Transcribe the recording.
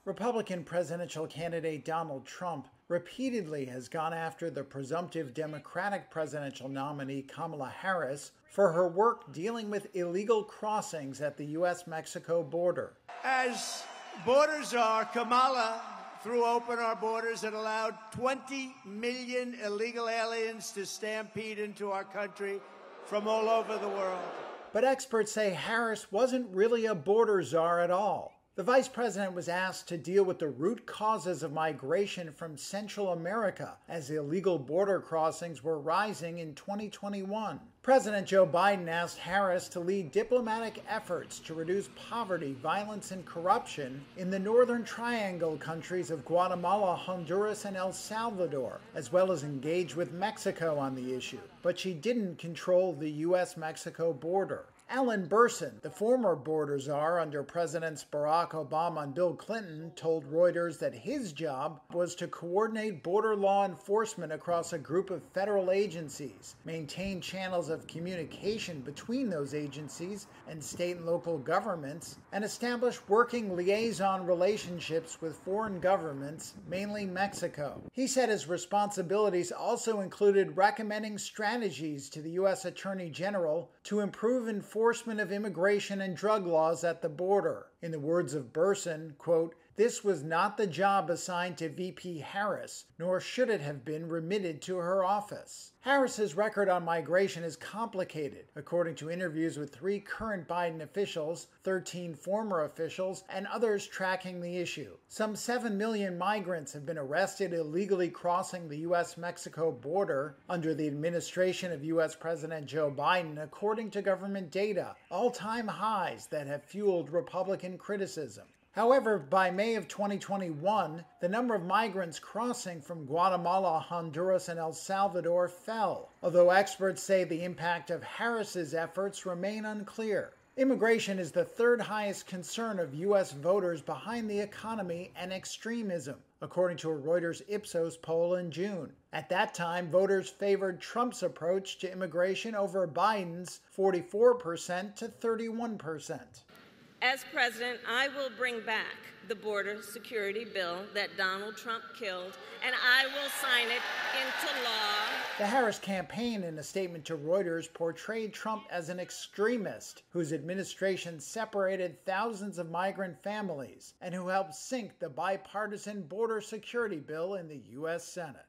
Republican presidential candidate Donald Trump repeatedly has gone after the presumptive Democratic presidential nominee Kamala Harris for her work dealing with illegal crossings at the U.S.-Mexico border. As border czar, Kamala threw open our borders and allowed 20 million illegal aliens to stampede into our country from all over the world. But experts say Harris wasn't really a border czar at all. The vice president was asked to deal with the root causes of migration from Central America as illegal border crossings were rising in 2021. President Joe Biden asked Harris to lead diplomatic efforts to reduce poverty, violence, and corruption in the Northern Triangle countries of Guatemala, Honduras, and El Salvador, as well as engage with Mexico on the issue. But she didn't control the U.S.-Mexico border. Alan Burson, the former border czar under Presidents Barack Obama and Bill Clinton, told Reuters that his job was to coordinate border law enforcement across a group of federal agencies, maintain channels of communication between those agencies and state and local governments, and establish working liaison relationships with foreign governments, mainly Mexico. He said his responsibilities also included recommending strategies to the U.S. Attorney General to improve enforcement of immigration and drug laws at the border. In the words of Burson, quote, "This was not the job assigned to VP Harris, nor should it have been remitted to her office." Harris's record on migration is complicated, according to interviews with 3 current Biden officials, 13 former officials, and others tracking the issue. Some 7 million migrants have been arrested illegally crossing the U.S.-Mexico border under the administration of U.S. President Joe Biden, according to government data, all-time highs that have fueled Republican criticism. However, by May of 2021, the number of migrants crossing from Guatemala, Honduras, and El Salvador fell, although experts say the impact of Harris's efforts remain unclear. Immigration is the 3rd highest concern of U.S. voters behind the economy and extremism, according to a Reuters Ipsos poll in June. At that time, voters favored Trump's approach to immigration over Biden's 44% to 31%. As president, I will bring back the border security bill that Donald Trump killed, and I will sign it into law. The Harris campaign, in a statement to Reuters, portrayed Trump as an extremist whose administration separated thousands of migrant families and who helped sink the bipartisan border security bill in the U.S. Senate.